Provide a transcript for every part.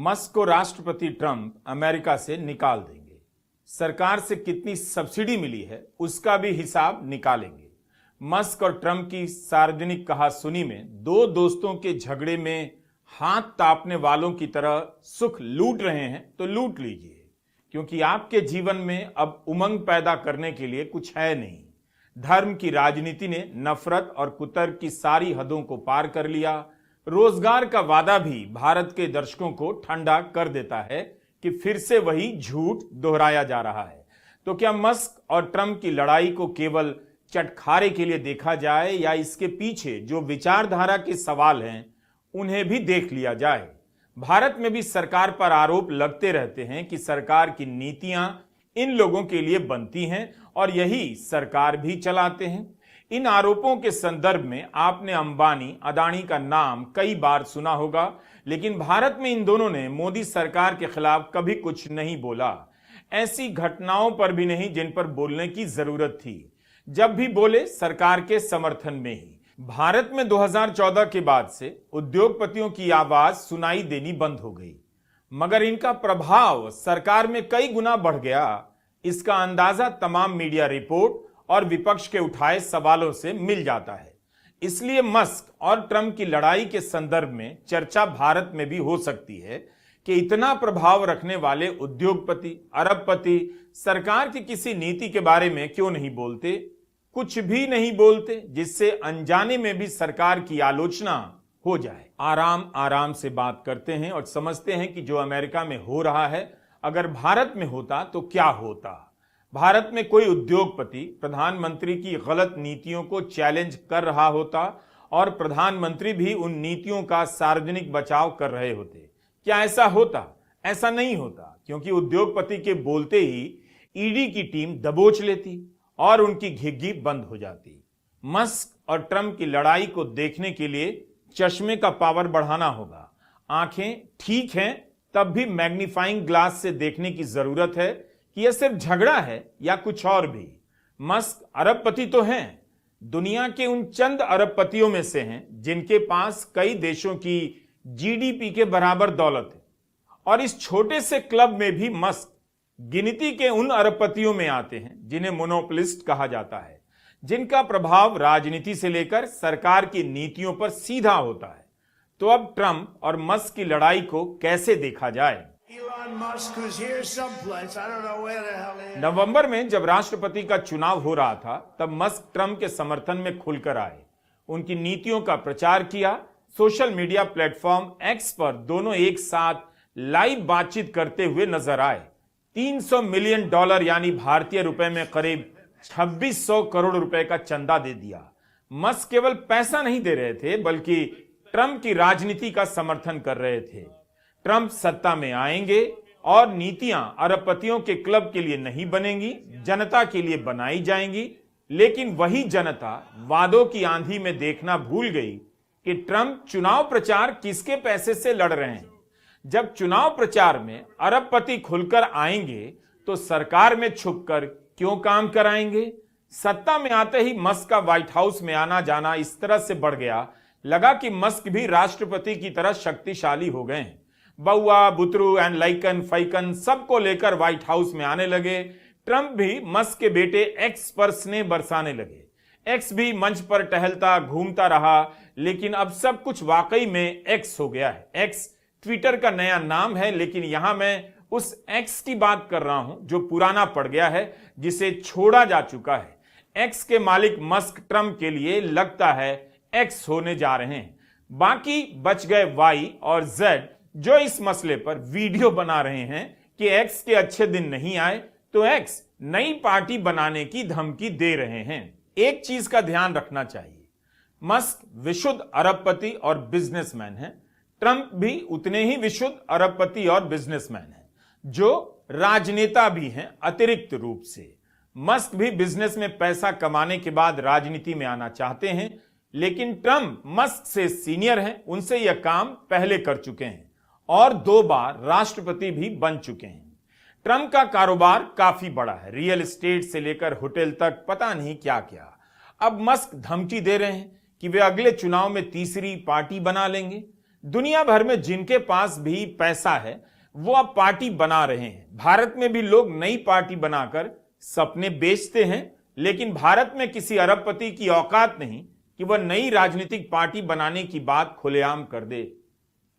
Musk को राष्ट्रपति Trump America से निकाल देंगे। सरकार से कितनी सब्सिडी मिली है उसका भी हिसाब निकालेंगे। मस्क और ट्रंप की सार्वजनिक कहासुनी में दो दोस्तों के झगड़े में हाथ तापने वालों की तरह सुख लूट रहे हैं तो लूट लीजिए, क्योंकि आपके जीवन में अब उमंग पैदा करने के लिए कुछ है नहीं। धर्म की राजनीति ने नफरत और कुतर्क की सारी हदों को पार कर लिया। रोजगार का वादा भी भारत के दर्शकों को ठंडा कर देता है कि फिर से वही झूठ दोहराया जा रहा है। तो क्या मस्क और ट्रंप की लड़ाई को केवल चटखारे के लिए देखा जाए या इसके पीछे जो विचारधारा के सवाल हैं उन्हें भी देख लिया जाए। भारत में भी सरकार पर आरोप लगते रहते हैं कि सरकार की नीतियां इन लोगों के लिए बनती हैं और यही सरकार भी चलाते हैं। इन आरोपों के संदर्भ में आपने अंबानी, अदानी का नाम कई बार सुना होगा, लेकिन भारत में इन दोनों ने मोदी सरकार के खिलाफ कभी कुछ नहीं बोला। ऐसी घटनाओं पर भी नहीं जिन पर बोलने की जरूरत थी। जब भी बोले सरकार के समर्थन में ही। भारत में 2014 के बाद से उद्योगपतियों की आवाज सुनाई देनी बंद हो गई, मगर इनका प्रभाव सरकार में कई गुना बढ़ गया। इसका अंदाजा तमाम मीडिया रिपोर्ट और विपक्ष के उठाए सवालों से मिल जाता है। इसलिए मस्क और ट्रंप की लड़ाई के संदर्भ में चर्चा भारत में भी हो सकती है कि इतना प्रभाव रखने वाले उद्योगपति, अरबपति सरकार की किसी नीति के बारे में क्यों नहीं बोलते, कुछ भी नहीं बोलते, जिससे अनजाने में भी सरकार की आलोचना हो जाए। आराम आराम से बात करते हैं और समझते हैं कि जो अमेरिका में हो रहा है अगर भारत में होता तो क्या होता। भारत में कोई उद्योगपति प्रधानमंत्री की गलत नीतियों को चैलेंज कर रहा होता और प्रधानमंत्री भी उन नीतियों का सार्वजनिक बचाव कर रहे होते। क्या ऐसा होता? ऐसा नहीं होता, क्योंकि उद्योगपति के बोलते ही ईडी की टीम दबोच लेती और उनकी घिग्गी बंद हो जाती। मस्क और ट्रंप की लड़ाई को देखने के लिए चश्मे का पावर बढ़ाना होगा। आंखें ठीक हैं तब भी मैग्नीफाइंग ग्लास से देखने की जरूरत है कि यह सिर्फ झगड़ा है या कुछ और भी। मस्क अरबपति तो हैं, दुनिया के उन चंद अरबपतियों में से हैं जिनके पास कई देशों की जीडीपी के बराबर दौलत है। और इस छोटे से क्लब में भी मस्क गिनती के उन अरबपतियों में आते हैं जिन्हें मोनोपोलिस्ट कहा जाता है, जिनका प्रभाव राजनीति से लेकर सरकार की नीतियों पर सीधा होता है। तो अब ट्रंप और मस्क की लड़ाई को कैसे देखा जाए? नवंबर में जब राष्ट्रपति का चुनाव हो रहा था तब मस्क ट्रंप के समर्थन में खुलकर आए, उनकी नीतियों का प्रचार किया। सोशल मीडिया प्लेटफॉर्म एक्स पर दोनों एक साथ लाइव बातचीत करते हुए नजर आए। $300 मिलियन यानी भारतीय रुपए में करीब 2600 करोड़ रुपए का चंदा दे दिया। मस्क केवल पैसा नहीं दे रहे थे बल्कि ट्रंप की राजनीति का समर्थन कर रहे थे। ट्रंप सत्ता में आएंगे और नीतियां अरबपतियों के क्लब के लिए नहीं बनेंगी, जनता के लिए बनाई जाएंगी। लेकिन वही जनता वादों की आंधी में देखना भूल गई कि ट्रंप चुनाव प्रचार किसके पैसे से लड़ रहे हैं। जब चुनाव प्रचार में अरबपति खुलकर आएंगे तो सरकार में छुपकर क्यों काम कराएंगे। सत्ता में आते ही मस्क का व्हाइट हाउस में आना जाना इस तरह से बढ़ गया, लगा कि मस्क भी राष्ट्रपति की तरह शक्तिशाली हो गए हैं। बउआ, बुतरू एंड लाइकन फाइकन सबको लेकर व्हाइट हाउस में आने लगे। ट्रंप भी मस्क के बेटे एक्स पर स्नेह बरसाने लगे। एक्स भी मंच पर टहलता घूमता रहा, लेकिन अब सब कुछ वाकई में एक्स हो गया है। एक्स ट्विटर का नया नाम है, लेकिन यहां मैं उस एक्स की बात कर रहा हूं जो पुराना पड़ गया है, जिसे छोड़ा जा चुका है। एक्स के मालिक मस्क ट्रंप के लिए लगता है एक्स होने जा रहे हैं। बाकी बच गए वाई और जेड जो इस मसले पर वीडियो बना रहे हैं कि एक्स के अच्छे दिन नहीं आए तो एक्स नई पार्टी बनाने की धमकी दे रहे हैं। एक चीज का ध्यान रखना चाहिए, मस्क विशुद्ध अरबपति और बिजनेसमैन है। ट्रंप भी उतने ही विशुद्ध अरबपति और बिजनेसमैन है, जो राजनेता भी हैं अतिरिक्त रूप से। मस्क भी बिजनेस में पैसा कमाने के बाद राजनीति में आना चाहते हैं, लेकिन ट्रंप मस्क से सीनियर हैं, उनसे यह काम पहले कर चुके हैं और 2 बार राष्ट्रपति भी बन चुके हैं। ट्रंप का कारोबार काफी बड़ा है, रियल एस्टेट से लेकर होटल तक पता नहीं क्या क्या। अब मस्क धमकी दे रहे हैं कि वे अगले चुनाव में तीसरी पार्टी बना लेंगे। दुनिया भर में जिनके पास भी पैसा है वो अब पार्टी बना रहे हैं। भारत में भी लोग नई पार्टी बनाकर सपने बेचते हैं, लेकिन भारत में किसी अरबपति की औकात नहीं कि वह नई राजनीतिक पार्टी बनाने की बात खुलेआम कर दे।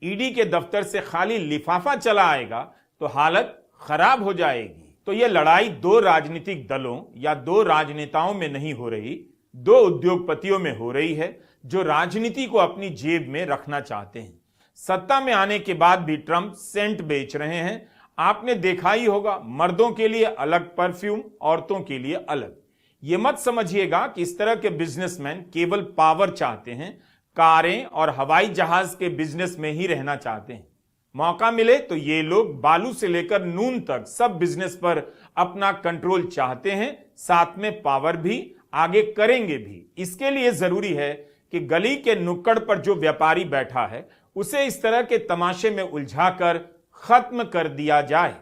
ईडी के दफ्तर से खाली लिफाफा चला आएगा तो हालत खराब हो जाएगी। तो यह लड़ाई दो राजनीतिक दलों या दो राजनेताओं में नहीं हो रही, दो उद्योगपतियों में हो रही है जो राजनीति को अपनी जेब में रखना चाहते हैं। सत्ता में आने के बाद भी ट्रंप सेंट बेच रहे हैं। आपने देखा ही होगा, मर्दों के लिए अलग परफ्यूम, औरतों के लिए अलग। यह मत समझिएगा कि इस तरह के बिजनेसमैन केवल पावर चाहते हैं, कारें और हवाई जहाज के बिजनेस में ही रहना चाहते हैं। मौका मिले तो ये लोग बालू से लेकर नून तक सब बिजनेस पर अपना कंट्रोल चाहते हैं, साथ में पावर भी, आगे करेंगे भी। इसके लिए जरूरी है कि गली के नुक्कड़ पर जो व्यापारी बैठा है उसे इस तरह के तमाशे में उलझाकर खत्म कर दिया जाए।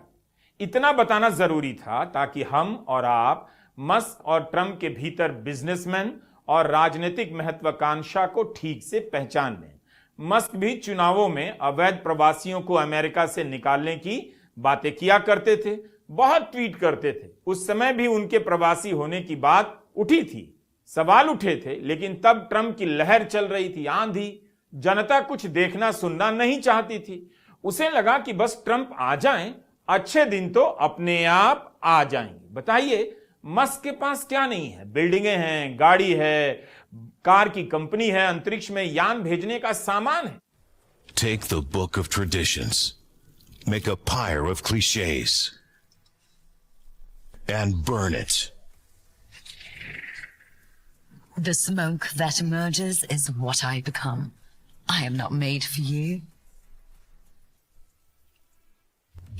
इतना बताना जरूरी था ताकि हम और आप मस्क और ट्रंप के भीतर बिजनेसमैन और राजनीतिक महत्वाकांक्षा को ठीक से पहचान लें। मस्क भी चुनावों में अवैध प्रवासियों को अमेरिका से निकालने की बातें किया करते थे, बहुत ट्वीट करते थे। उस समय भी उनके प्रवासी होने की बात उठी थी, सवाल उठे थे, लेकिन तब ट्रंप की लहर चल रही थी, आंधी। जनता कुछ देखना सुनना नहीं चाहती थी। उसे लगा कि बस ट्रंप आ जाएं, अच्छे दिन तो अपने आप आ जाएंगे। बताइए, मस्क के पास क्या नहीं है? बिल्डिंगें हैं, गाड़ी है, कार की कंपनी है, अंतरिक्ष में यान भेजने का सामान है। Take the book of traditions, make a pyre of cliches, and burn it. The smoke that emerges is what I become. I am not made for you.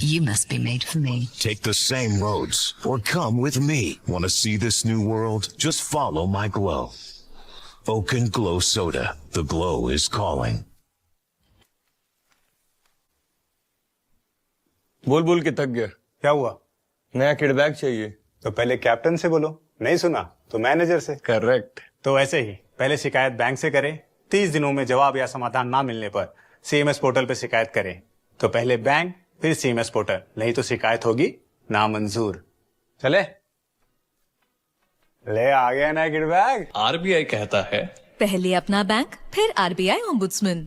You must be made for me. Take the same roads, or come with me. Want to see this new world? Just follow my glow. Oaken Glow Soda. The glow is calling. बोल बोल के थक गया। क्या हुआ? नया kid bag चाहिए। तो पहले कैप्टन से बोलो, नहीं सुना तो मैनेजर से। करेक्ट। तो ऐसे ही पहले शिकायत बैंक से करें, 30 दिनों में जवाब या समाधान ना मिलने पर सीएमएस पोर्टल पे शिकायत करें। तो पहले बैंक फिर सीएमएस पोर्टल, नहीं तो शिकायत होगी नामंजूर। चले। ले आ गया ना किड बैग। आरबीआई कहता है, पहले अपना बैंक फिर आरबीआई ओम्बुड्समैन।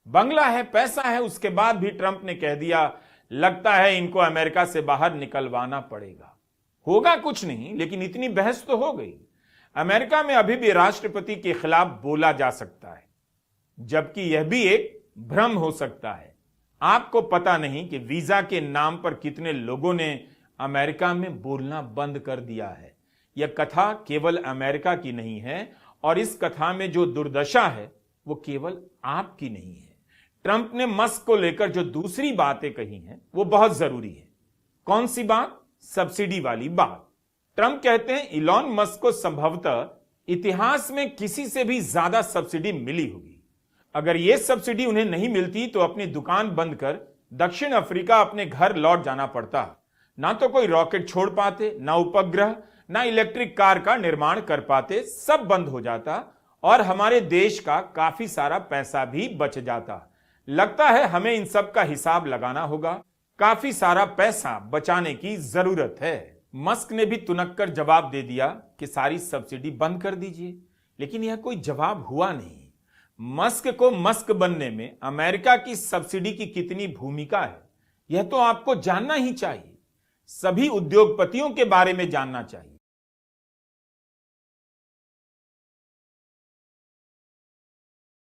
बंगला है, पैसा है, उसके बाद भी ट्रंप ने कह दिया लगता है इनको अमेरिका से बाहर निकलवाना पड़ेगा। होगा कुछ नहीं, लेकिन इतनी बहस तो हो गई। अमेरिका में अभी भी राष्ट्रपति के खिलाफ बोला जा सकता है, जबकि यह भी एक भ्रम हो सकता है। आपको पता नहीं कि वीजा के नाम पर कितने लोगों ने अमेरिका में बोलना बंद कर दिया है। यह कथा केवल अमेरिका की नहीं है और इस कथा में जो दुर्दशा है वो केवल आपकी नहीं है। ट्रंप ने मस्क को लेकर जो दूसरी बातें कही हैं वो बहुत जरूरी है। कौन सी बात? सब्सिडी वाली बात। ट्रंप कहते हैं इलॉन मस्क को संभवतः इतिहास में किसी से भी ज्यादा सब्सिडी मिली होगी। अगर यह सब्सिडी उन्हें नहीं मिलती तो अपनी दुकान बंद कर दक्षिण अफ्रीका अपने घर लौट जाना पड़ता। ना तो कोई रॉकेट छोड़ पाते, ना उपग्रह, ना इलेक्ट्रिक कार का निर्माण कर पाते, सब बंद हो जाता और हमारे देश का काफी सारा पैसा भी बच जाता। लगता है हमें इन सब का हिसाब लगाना होगा। काफी सारा पैसा बचाने की जरूरत है। मस्क ने भी तुनक कर जवाब दे दिया कि सारी सब्सिडी बंद कर दीजिए, लेकिन यह कोई जवाब हुआ नहीं। मस्क को मस्क बनने में अमेरिका की सब्सिडी की कितनी भूमिका है यह तो आपको जानना ही चाहिए। सभी उद्योगपतियों के बारे में जानना चाहिए।